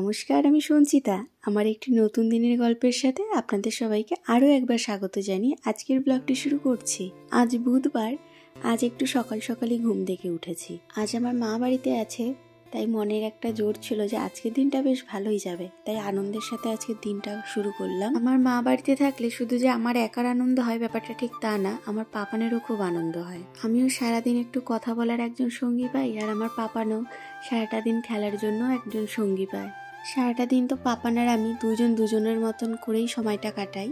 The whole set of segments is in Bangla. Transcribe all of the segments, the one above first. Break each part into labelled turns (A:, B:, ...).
A: নমস্কার, আমি সঞ্চিতা। আমার একটি নতুন দিনের গল্পের সাথে আপনাদের সবাইকে আরও একবার স্বাগত জানিয়ে আজকের ব্লগটি শুরু করছি। আজ বুধবার, আজ একটু সকাল সকালই ঘুম থেকে উঠেছি। আজ আমার মা বাড়িতে আছে, তাই মনের একটা জোর ছিল যে আজকের দিনটা বেশ ভালোই যাবে, তাই আনন্দের সাথে আজকের দিনটা শুরু করলাম। আমার মা বাড়িতে থাকলে শুধু যে আমার একার আনন্দ হয় ব্যাপারটা ঠিক তা না, আমার পাপানেরও খুব আনন্দ হয়। আমিও সারাদিন একটু কথা বলার একজন সঙ্গী পাই, আর আমার পাপানও সারাটা দিন খেলার জন্য একজন সঙ্গী পায়। সারাটা দিন তো পাপান আর আমি দুজনের মতন করেই সময়টা কাটাই।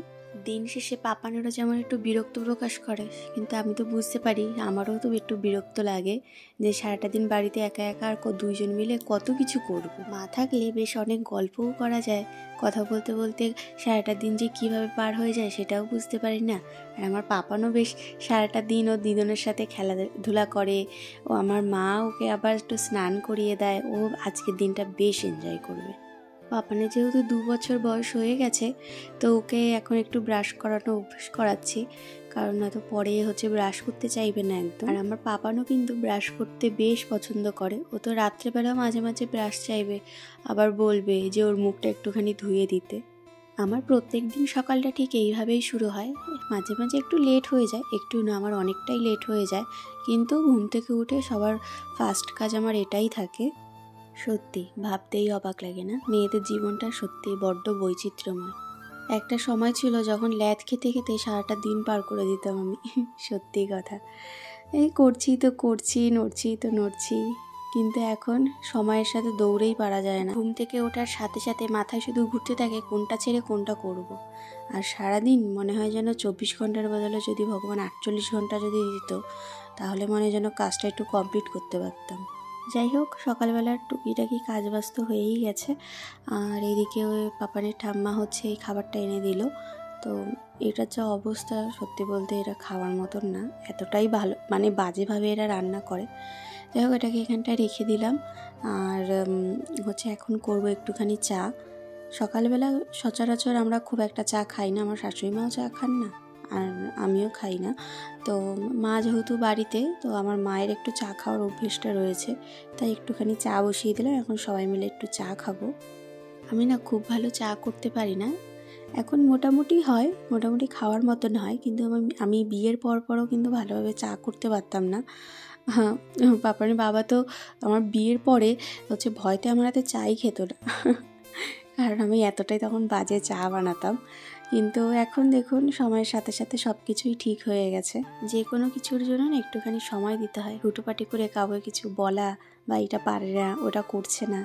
A: দিন শেষে পাপানেরও যেমন একটু বিরক্ত প্রকাশ করে, কিন্তু আমি তো বুঝতে পারি আমারও তো একটু বিরক্ত লাগে যে সারাটা দিন বাড়িতে একা একা আর দুইজন মিলে কত কিছু করব। মা থাকলে বেশ অনেক গল্পও করা যায়, কথা বলতে বলতে সারাটা দিন যে কিভাবে পার হয়ে যায় সেটাও বুঝতে পারি না। আর আমার পাপানও বেশ সারাটা দিন ও দিদনের সাথে খেলাধুলা করে, ও আমার মা ওকে আবার একটু স্নান করিয়ে দেয়, ও আজকের দিনটা বেশ এনজয় করবে। পাপানের যেহেতু 2 বছর বয়স হয়ে গেছে, তো ওকে এখন একটু ব্রাশ করানো অভ্যাস করাচ্ছি, কারণ নয়তো পরে ব্রাশ করতে চাইবে না একদম। আর আমার পাপানও কিন্তু ব্রাশ করতে বেশ পছন্দ করে, ও তো রাত্রেবেলা মাঝে মাঝে ব্রাশ চাইবে, আবার বলবে যে ওর মুখটা একটুখানি ধুয়ে দিতে। আমার প্রত্যেক দিন সকালটা ঠিক এইভাবেই শুরু হয়। মাঝে মাঝে একটু লেট হয়ে যায়, একটু না আমার অনেকটাই লেট হয়ে যায়, কিন্তু ঘুম থেকে উঠে সবার ফার্স্ট কাজ আমার এটাই থাকে। সত্যি ভাবতেই অবাক লাগে না, মেয়েদের জীবনটা সত্যি বড্ড বৈচিত্র্যময়। একটা সময় ছিল যখন ল্যাদ খেতে খেতে সারাটা দিন পার করে দিতাম আমি। সত্যি কথা, এই করছি তো করছি, নড়ছি তো নড়ছি, কিন্তু এখন সময়ের সাথে দৌড়েই পারা যায় না। ঘুম থেকে ওঠার সাথে সাথে মাথায় শুধু ঘুরতে থাকে কোনটা ছেড়ে কোনটা করব। আর সারাদিন মনে হয় যেন 24 ঘন্টার বদলে যদি ভগবান 48 ঘন্টা যদি দিত, তাহলে মনে হয় যেন কাজটা একটু কমপ্লিট করতে পারতাম। যাই হোক, সকালবেলার টুকিটাকি কাজ বাস্ত হয়েই গেছে। আর এদিকে ওই পাপানের ঠাম্মা এই খাবারটা এনে দিল। তো এটার যা অবস্থা, সত্যি বলতে এটা খাওয়ার মতন না, এতটাই ভালো মানে বাজেভাবে এরা রান্না করে। যাই হোক, এটাকে এখানটায় রেখে দিলাম। আর এখন করব একটুখানি চা। সকালবেলা সচরাচর আমরা খুব একটা চা খাই না, আমার শাশুড়ি মাও চা খান না, আর আমিও খাই না। তো মা যেহেতু বাড়িতে, তো আমার মায়ের একটু চা খাওয়ার অভ্যেসটা রয়েছে, তাই একটুখানি চা বসিয়ে দিলাম। এখন সবাই মিলে একটু চা খাবো। আমি না খুব ভালো চা করতে পারি না, এখন মোটামুটি হয়, মোটামুটি খাওয়ার মতন হয়, কিন্তু আমি বিয়ের পরও কিন্তু ভালোভাবে চা করতে পারতাম না। হ্যাঁ, পাপানের বাবা তো আমার বিয়ের পরে ভয়তে আমার হাতে চাই খেত না, কারণ আমি এতটাই তখন বাজে চা বানাতাম। কিন্তু এখন দেখুন, সময়ের সাথে সাথে সব কিছুই ঠিক হয়ে গেছে। যে কোনো কিছুর জন্য না একটুখানি সময় দিতে হয়। হুটোপাটি করে কাউকে কিছু বলা বা এটা পারে না, ওটা করছে না,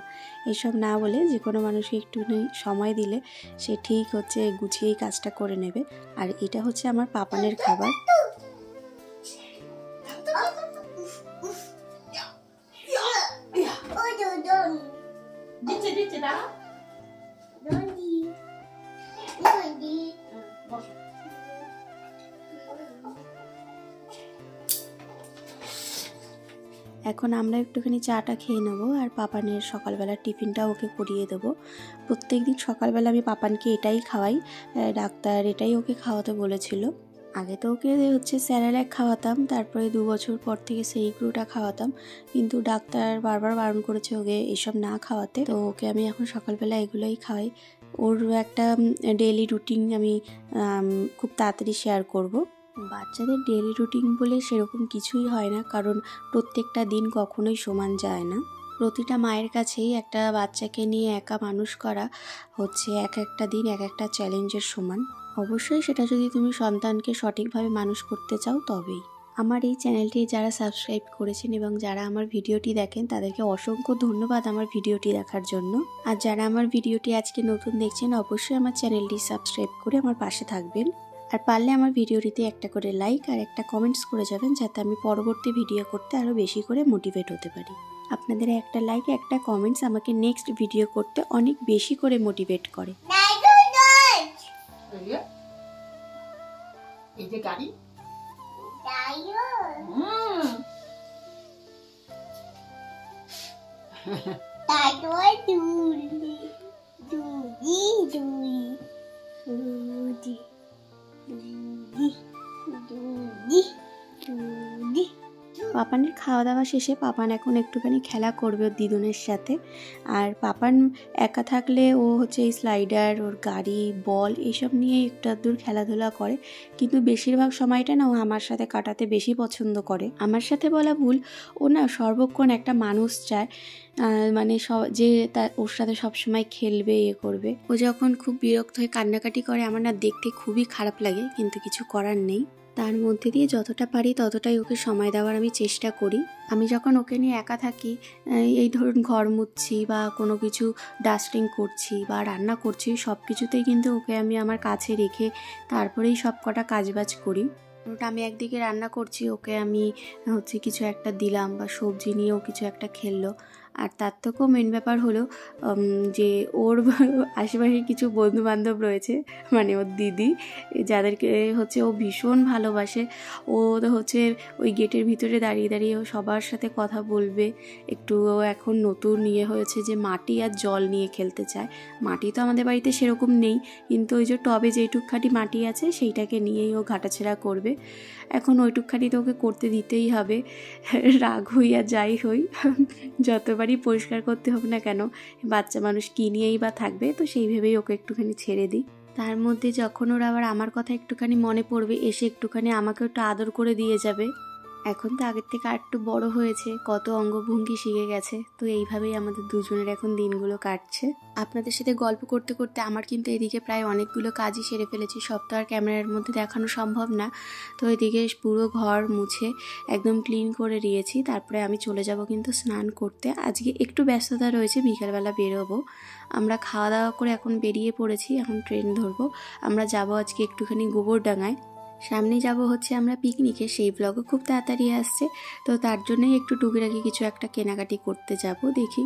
A: এসব না বলে যে কোনো মানুষকে একটুখানি সময় দিলে সে ঠিক গুছিয়েই কাজটা করে নেবে। আর এটা আমার পাপানের খাবার। এখন আমরা একটুখানি চাটা খেয়ে নেবো, আর পাপানের সকালবেলার টিফিনটা ওকে করিয়ে দেবো। প্রত্যেক দিন সকালবেলা আমি পাপানকে এটাই খাওয়াই, ডাক্তার এটাই ওকে খাওয়াতে বলেছিল। আগে তো ওকে স্যালাড খাওয়াতাম, তারপরে 2 বছর পর থেকে সেই গ্রুটা খাওয়াতাম, কিন্তু ডাক্তার বারবার বারণ করেছে ওকে এসব না খাওয়াতে। তো ওকে আমি এখন সকালবেলা এগুলোই খাওয়াই। ওর একটা ডেইলি রুটিন আমি খুব তাড়াতাড়ি শেয়ার করব। বাচ্চাদের ডেইলি রুটিন বলে সেরকম কিছুই হয় না, কারণ প্রত্যেকটা দিন কখনোই সমান যায় না। প্রতিটা মায়ের কাছেই একটা বাচ্চাকে নিয়ে একা মানুষ করা এক একটা দিন এক একটা চ্যালেঞ্জের সমান। অবশ্যই সেটা যদি তুমি সন্তানকে সঠিকভাবে মানুষ করতে চাও তবেই। আমার এই চ্যানেলটি যারা সাবস্ক্রাইব করেছেন এবং যারা আমার ভিডিওটি দেখেন, তাদেরকে অসংখ্য ধন্যবাদ আমার ভিডিওটি দেখার জন্য। আর যারা আমার ভিডিওটি আজকে নতুন দেখছেন, অবশ্যই আমার চ্যানেলটি সাবস্ক্রাইব করে আমার পাশে থাকবেন। আর পারলে আমার ভিডিওটিতে একটা করে লাইক আর একটা কমেন্টস করে যাবেন, যাতে আমি পরবর্তী ভিডিও করতে আরও বেশি করে মোটিভেট হতে পারি। আপনাদের একটা লাইক, একটা কমেন্টস আমাকে নেক্সট ভিডিও করতে অনেক বেশি করে মোটিভেট করে। এই যে গাড়ি পাপানের খাওয়া দাওয়া শেষে পাপান এখন একটুখানি খেলা করবে ওর দিদুনের সাথে। আর পাপান একা থাকলে ও হচ্ছে এই স্লাইডার, ওর গাড়ি, বল এইসব নিয়ে একটু আধটু খেলাধুলা করে, কিন্তু বেশিরভাগ সময়টা না ও আমার সাথে কাটাতে বেশি পছন্দ করে। আমার সাথে বলা ভুল, ও না সর্বক্ষণ একটা মানুষ চায়, মানে যে তার ওর সাথে সবসময় খেলবে, করবে। ও যখন খুব বিরক্ত হয়ে কান্নাকাটি করে আমার না দেখতে খুবই খারাপ লাগে, কিন্তু কিছু করার নেই। তার মধ্যে দিয়ে যতটা পারি ততটাই ওকে সময় দেওয়ার আমি চেষ্টা করি। আমি যখন ওকে নিয়ে একা থাকি, এই ধরুন ঘর মুছছি বা কোনো কিছু ডাস্টিং করছি বা রান্না করছি, সব কিছুতেই কিন্তু ওকে আমি আমার কাছে রেখে তারপরেই সব কটা কাজবাজ করি। ওটা আমি একদিকে রান্না করছি, ওকে আমি হচ্ছে কিছু একটা দিলাম বা সবজি নিয়েও কিছু একটা খেললো। আর তার থেকেও মেন ব্যাপার হলো যে ওর আশেপাশে কিছু বন্ধুবান্ধব রয়েছে, মানে ওর দিদি, যাদেরকে হচ্ছে ও ভীষণ ভালোবাসে। ও হচ্ছে ওই গেটের ভিতরে দাঁড়িয়ে দাঁড়িয়ে ও সবার সাথে কথা বলবে। একটু এখন নতুন হয়েছে যে মাটি আর জল নিয়ে খেলতে চায়। মাটি তো আমাদের বাড়িতে সেরকম নেই, কিন্তু ওই যে টবে যেটুকখানি মাটি আছে সেইটাকে নিয়েই ও ঘাটাছেড়া করবে। এখন ওইটুকখানি তো ওকে করতে দিতেই হবে, রাগ হই আর যাই হই। যতবারই পরিষ্কার করতে হোক না কেন, বাচ্চা মানুষ কী নিয়েই বা থাকবে, তো সেই ভেবেই ওকে একটুখানি ছেড়ে দিই। তার মধ্যে যখন ওরা আবার আমার কথা একটুখানি মনে পড়বে, এসে একটুখানি আমাকে একটু আদর করে দিয়ে যাবে। এখন তো আগের থেকে আর একটু বড় হয়েছে, কত অঙ্গভঙ্গি শিখে গেছে, তো এইভাবেই আমাদের দুজনের এখন দিনগুলো কাটছে। আপনাদের সাথে গল্প করতে করতে আমার কিন্তু এদিকে প্রায় অনেকগুলো কাজই সেরে ফেলেছি, সব তো আর ক্যামেরার মধ্যে দেখানো সম্ভব না। তো এদিকে পুরো ঘর মুছে একদম ক্লিন করে দিয়েছি, তারপরে আমি চলে যাব কিন্তু স্নান করতে। আজকে একটু ব্যস্ততা রয়েছে, বিকালবেলা বেরোবো। আমরা খাওয়া দাওয়া করে এখন বেরিয়ে পড়েছি, এখন ট্রেন ধরবো। আমরা যাব আজকে একটুখানি গোবরডাঙ্গায়, সামনে যাব হচ্ছে আমরা পিকনিকে, সেই ব্লগও খুব তাড়াতাড়ি আসছে। তো তার জন্যই একটু টুকিটাকি কিছু একটা কেনাকাটি করতে যাব, দেখি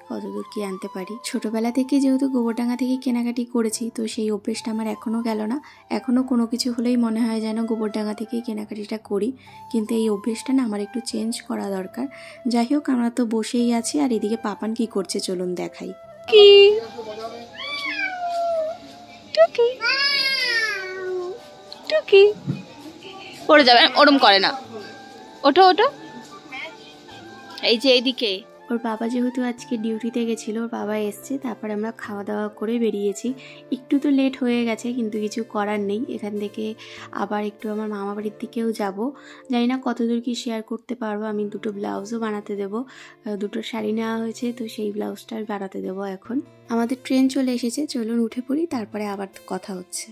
A: কতদূর কি আনতে পারি। ছোটোবেলা থেকে যেহেতু গোবরডাঙ্গা থেকে কেনাকাটি করেছি, তো সেই অভ্যেসটা আমার এখনও গেল না। এখনও কোনো কিছু হলেই মনে হয় যেন গোবরডাঙ্গা থেকেই কেনাকাটিটা করি, কিন্তু এই অভ্যেসটা না আমার একটু চেঞ্জ করা দরকার। যাই হোক, আমরা তো বসেই আছি, আর এদিকে পাপান কি করছে চলুন দেখাই। কি টুকি টুকি পড়ে যাবে, ওরম করে না, ওঠো ওঠো। এই যে এইদিকে ওর বাবা যেহেতু আজকে ডিউটিতে গেছিলো, ওর বাবা এসছে, তারপরে আমরা খাওয়া দাওয়া করে বেরিয়েছি। একটু তো লেট হয়ে গেছে, কিন্তু কিছু করার নেই। এখান থেকে আবার একটু আমার মামা বাড়ির দিকেও যাব, জানি না কতদূর কি শেয়ার করতে পারবো। আমি দুটো ব্লাউজও বানাতে দেবো, দুটো শাড়ি নেওয়া হয়েছে, তো সেই ব্লাউজটা বানাতে দেবো। এখন আমাদের ট্রেন চলে এসেছে, চলুন উঠে পড়ি, তারপরে আবার কথা হচ্ছে।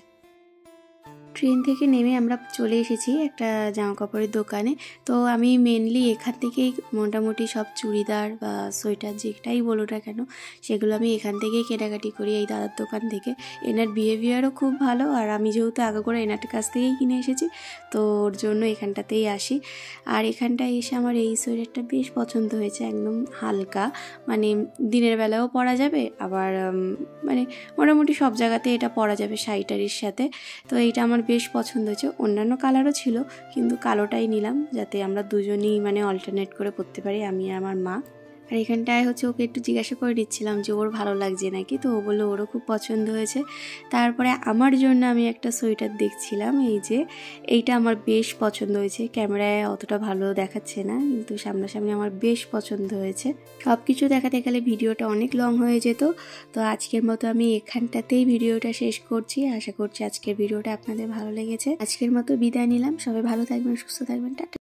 A: ট্রেন থেকে নেমে আমরা চলে এসেছি একটা জামা কাপড়ের দোকানে। তো আমি মেনলি এখান থেকেই মোটামুটি সব চুড়িদার বা সোয়েটার যেটাই বলো না কেন, সেগুলো আমি এখান থেকেই কেনাকাটি করি, এই দাদার দোকান থেকে। এনার বিহেভিয়ারও খুব ভালো, আর আমি যেহেতু আগে করে এনার কাছ থেকেই কিনে এসেছি, তো ওর জন্য এখানটাতেই আসি। আর এখানটায় এসে আমার এই সোয়েটারটা বেশ পছন্দ হয়েছে, একদম হালকা, মানে দিনের বেলাও পরা যাবে, আবার মানে মোটামুটি সব জায়গাতে এটা পরা যাবে শাড়ি-টাড়ির সাথে। তো এইটা আমার বেশ পছন্দ হয়েছে। অন্যান্য কালারও ছিল, কিন্তু কালোটাই নিলাম, যাতে আমরা দুজনেই মানে অল্টারনেট করে পরতে পারি, আমি আর আমার মা। আর এখানটায় হচ্ছে ওকে একটু জিজ্ঞাসা করে দিচ্ছিলাম যে ওর ভালো লাগছে নাকি, তো ও বললো ওরও খুব পছন্দ হয়েছে। তারপরে আমার জন্য আমি একটা সোয়েটার দেখছিলাম, এই যে এইটা আমার বেশ পছন্দ হয়েছে। ক্যামেরায় অতটা ভালো দেখাচ্ছে না, কিন্তু সামনাসামনি আমার বেশ পছন্দ হয়েছে। সব কিছু দেখাতে গেলে ভিডিওটা অনেক লং হয়ে যেত, তো আজকের মতো আমি এখানটাতেই ভিডিওটা শেষ করছি। আশা করছি আজকের ভিডিওটা আপনাদের ভালো লেগেছে। আজকের মতো বিদায় নিলাম, সবাই ভালো থাকবেন, সুস্থ থাকবেন, টাটা।